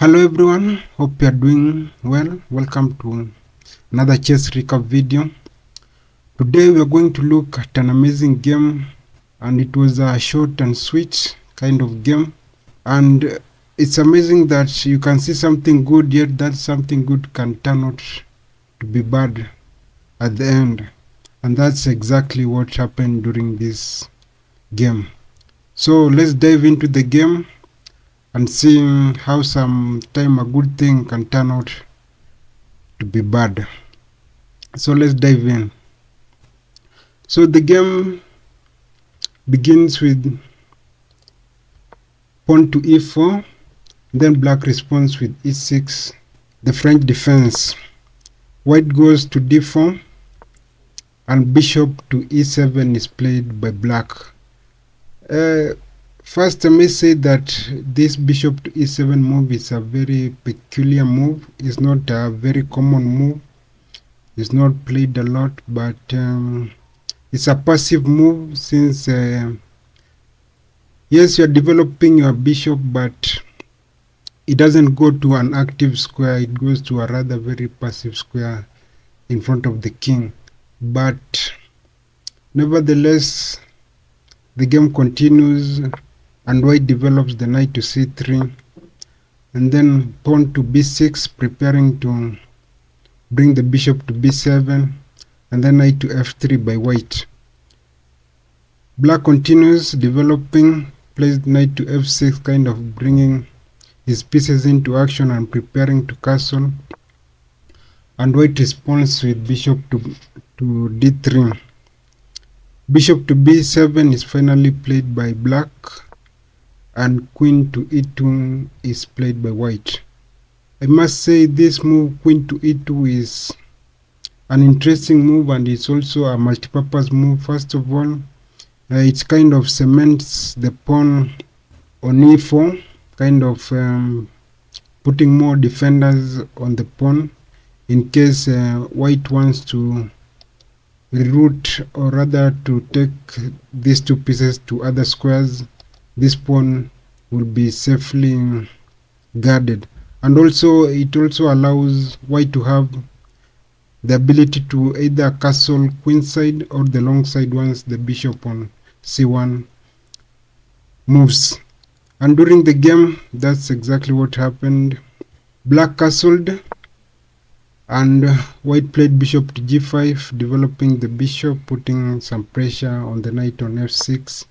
Hello everyone, hope you are doing well. Welcome to another chess recap video. Today we are going to look at an amazing game, and it was a short and sweet kind of game, and it's amazing that you can see something good, yet that something good can turn out to be bad at the end, and that's exactly what happened during this game. So let's dive into the game and seeing how sometime a good thing can turn out to be bad. So let's dive in. So the game begins with pawn to e4, then black responds with e6, the French defense. White goes to d4, and bishop to e7 is played by black. First, I may say that this bishop to e7 move is a very peculiar move. It's not a very common move. It's not played a lot, but it's a passive move since, yes, you're developing your bishop, but it doesn't go to an active square. It goes to a rather very passive square in front of the king. But nevertheless, the game continues, and white develops the knight to c3, and then pawn to b6, preparing to bring the bishop to b7, and then knight to f3 by white. Black continues developing, plays knight to f6, kind of bringing his pieces into action and preparing to castle, and white responds with bishop to d3. Bishop to b7 is finally played by black, and queen to e2 is played by white. I must say this move, queen to e2, is an interesting move, and it's also a multi-purpose move. First of all, it kind of cements the pawn on e4, kind of putting more defenders on the pawn in case white wants to reroute, or rather to take these two pieces to other squares. This pawn will be safely guarded, and also it also allows white to have the ability to either castle queenside or the long side once the bishop on c1 moves. And during the game, that's exactly what happened. Black castled, and white played bishop to g5, developing the bishop, putting some pressure on the knight on f6,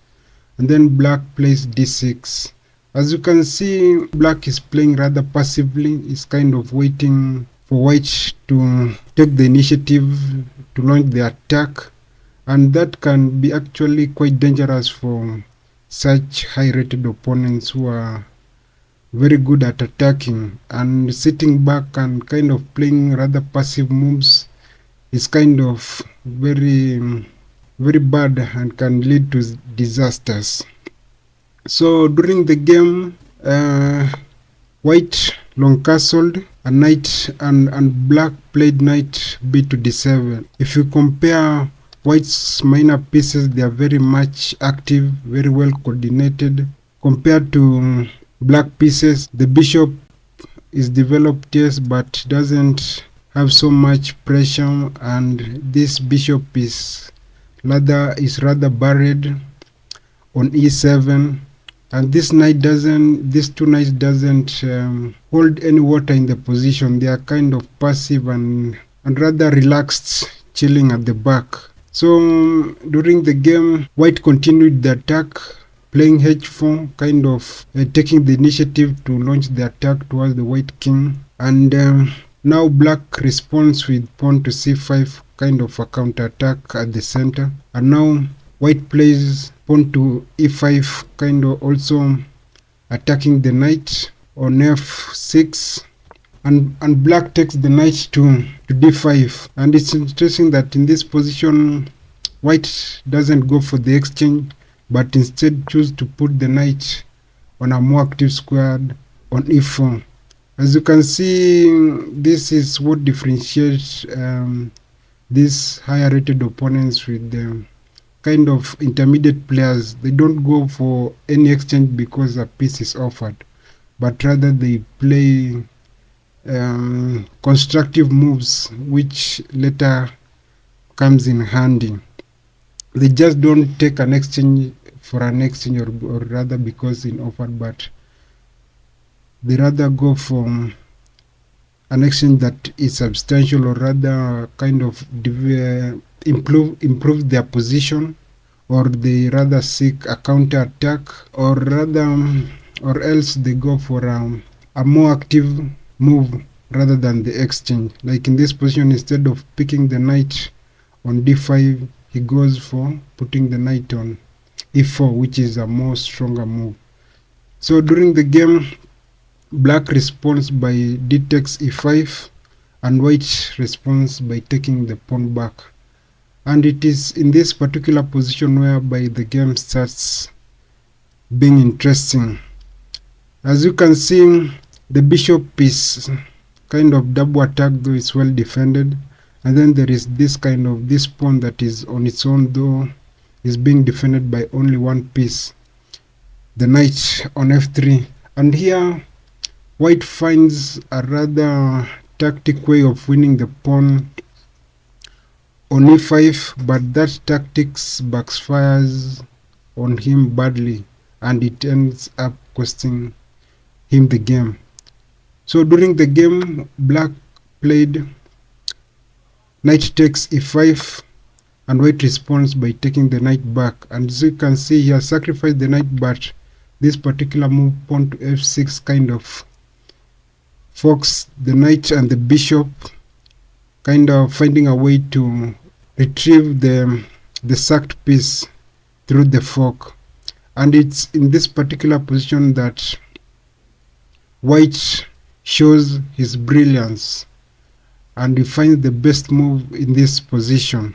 and then black plays d6. As you can see, black is playing rather passively. It's kind of waiting for white to take the initiative to launch the attack, and that can be actually quite dangerous for such high-rated opponents who are very good at attacking. And sitting back and kind of playing rather passive moves is kind of very bad and can lead to disasters. So during the game, white long castled a knight, and black played knight b to d7. If you compare white's minor pieces, they are very much active, very well coordinated. Compared to black pieces, the bishop is developed, yes, but doesn't have so much pressure, and this bishop is rather buried on e7, and these two knights doesn't hold any water in the position. They are kind of passive and rather relaxed, chilling at the back. So during the game, white continued the attack, playing h4, kind of taking the initiative to launch the attack towards the white king. And now black responds with pawn to c5, kind of a counter attack at the center. And now white plays pawn to e5, kind of also attacking the knight on f6. And black takes the knight to d5. And it's interesting that in this position, white doesn't go for the exchange, but instead choose to put the knight on a more active square on e4. As you can see, this is what differentiates these higher rated opponents with the kind of intermediate players. They don't go for any exchange because a piece is offered, but rather they play constructive moves which later comes in handy. They just don't take an exchange for an exchange, or rather because in offered, but they rather go for an exchange that is substantial, or rather kind of improve their position, or they rather seek a counter attack, or rather or else they go for a more active move rather than the exchange. Like in this position, instead of picking the knight on d5, he goes for putting the knight on e4, which is a more stronger move. So during the game, black responds by d takes e5, and white responds by taking the pawn back. And it is in this particular position whereby the game starts being interesting. As you can see, the bishop is kind of double attacked, though it's well defended, and then there is this pawn that is on its own, though is being defended by only one piece, the knight on f3. And here white finds a rather tactic way of winning the pawn on e5, but that tactics backfires on him badly, and it ends up costing him the game. So during the game, black played knight takes e5, and white responds by taking the knight back. And as you can see, he has sacrificed the knight, but this particular move, pawn to f6, kind of forks the knight and the bishop, kind of finding a way to retrieve the sacked piece through the fork. And it's in this particular position that white shows his brilliance, and he finds the best move in this position,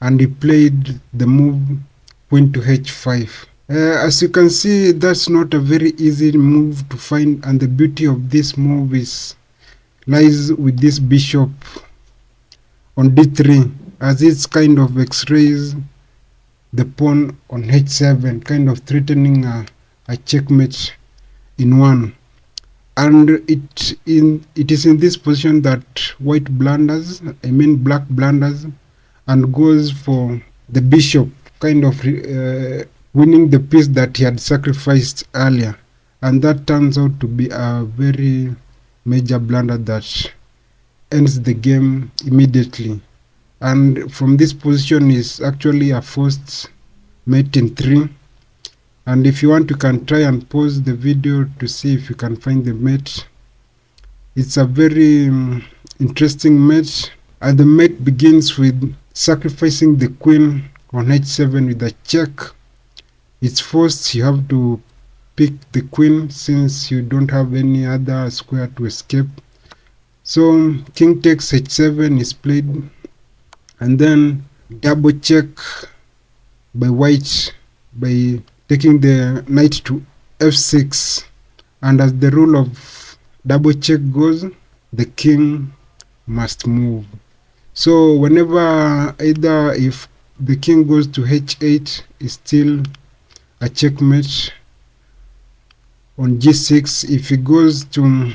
and he played the move queen to h5. As you can see, that's not a very easy move to find, and the beauty of this move lies with this bishop on d3, as it's kind of x-rays the pawn on h7, kind of threatening a checkmate in one. And it is in this position that black blunders and goes for the bishop, kind of winning the piece that he had sacrificed earlier, and that turns out to be a very major blunder that ends the game immediately. And from this position is actually a forced mate in 3. And if you want, you can try and pause the video to see if you can find the mate. It's a very interesting mate, and the mate begins with sacrificing the queen on h7 with a check. It's forced, you have to pick the queen since you don't have any other square to escape. So king takes h7 is played, and then double check by white by taking the knight to f6, and as the rule of double check goes, the king must move. So whenever, either if the king goes to h8, is still a checkmate on g6. If he goes to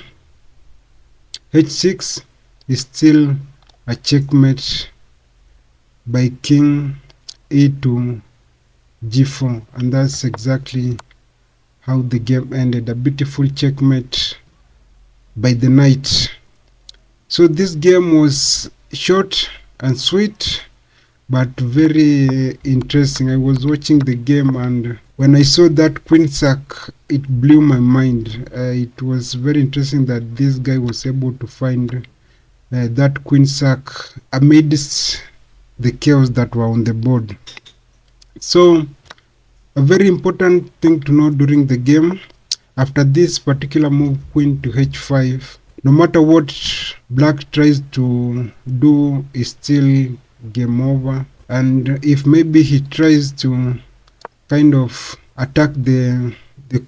h6, is still a checkmate by king e to g4, and that's exactly how the game ended, a beautiful checkmate by the knight. So this game was short and sweet, but very interesting. I was watching the game, and when I saw that queen sack, it blew my mind. It was very interesting that this guy was able to find that queen sack amidst the chaos that were on the board. So a very important thing to know during the game, after this particular move, queen to h5, no matter what black tries to do, is still game over. And if maybe he tries to kind of attack the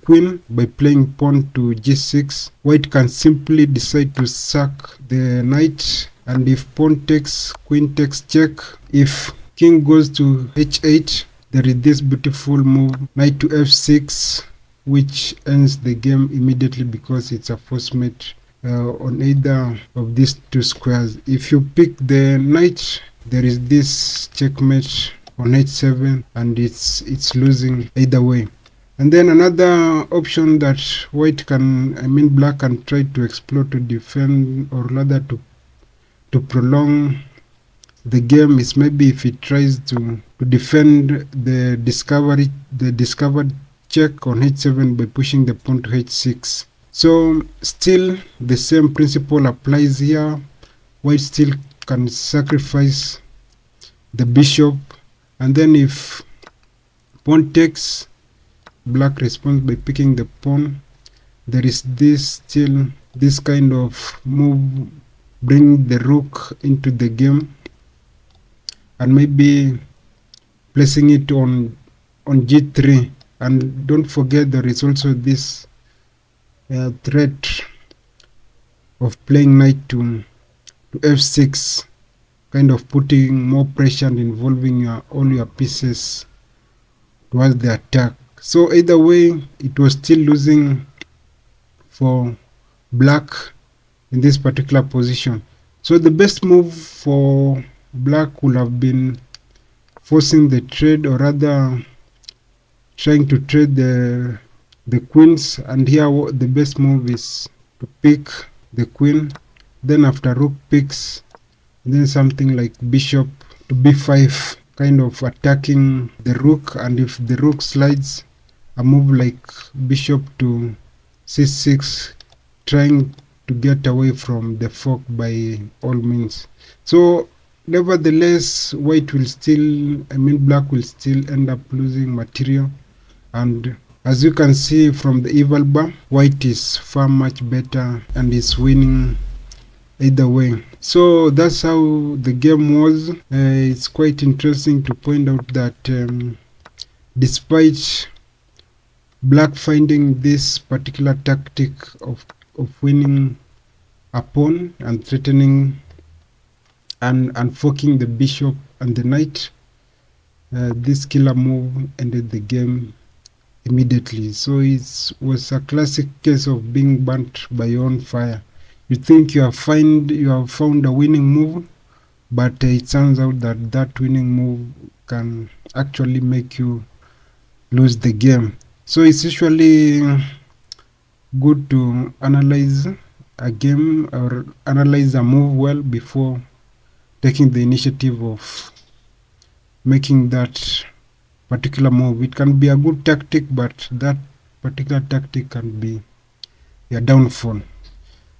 queen by playing pawn to g6, white can simply decide to sack the knight, and if pawn takes, queen takes check. If king goes to h8, there is this beautiful move, knight to f6, which ends the game immediately because it's a force mate on either of these two squares. If you pick the knight, there is this checkmate on h7, and it's losing either way. And then another option that black can try to explore to defend, or rather to prolong the game, is maybe if it tries to defend the discovered check on h7 by pushing the pawn to h6. So still the same principle applies here. White still can sacrifice the bishop, and then if pawn takes, black responds by picking the pawn. There is this kind of move, bring the rook into the game, and maybe placing it on g3. And don't forget, there is also this threat of playing knight to f6, kind of putting more pressure and involving all your pieces towards the attack. So either way, it was still losing for black in this particular position. So the best move for black would have been forcing the trade, or rather trying to trade the queens. And here the best move is to pick the queen, then after rook picks, then something like bishop to b5, kind of attacking the rook. And if the rook slides, a move like bishop to c6, trying to get away from the fork by all means. So nevertheless, black will still end up losing material. And as you can see from the eval bar, white is far much better and is winning either way. So that's how the game was. It's quite interesting to point out that despite black finding this particular tactic of winning a pawn and threatening and forking the bishop and the knight, this killer move ended the game immediately. So it was a classic case of being burnt by your own fire. You think you have found a winning move, but it turns out that winning move can actually make you lose the game. So it's usually good to analyze a game or analyze a move well before taking the initiative of making that particular move. It can be a good tactic, but that particular tactic can be your downfall.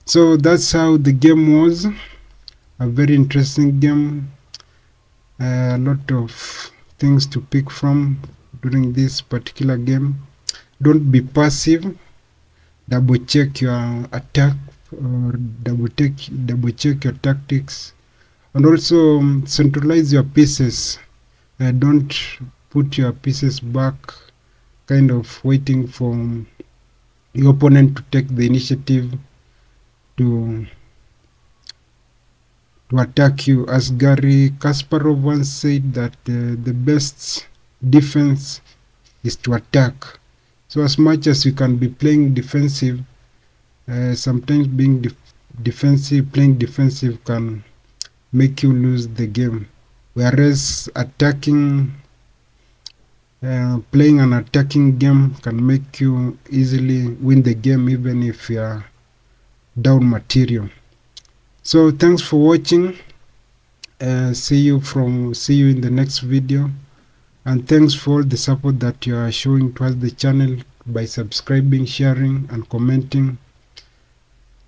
So that's how the game was. A very interesting game. A lot of things to pick from during this particular game. Don't be passive. Double check your attack, or double check your tactics, and also centralize your pieces. Don't put your pieces back, kind of waiting for your opponent to take the initiative to attack you. As Gary Kasparov once said, that the best defense is to attack. So as much as you can be playing defensive, sometimes being playing defensive can make you lose the game, whereas playing an attacking game can make you easily win the game, even if you are down material. So thanks for watching. See you in the next video, and thanks for the support that you are showing towards the channel by subscribing, sharing and commenting.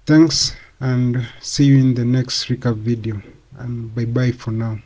Thanks, and see you in the next recap video, and bye bye for now.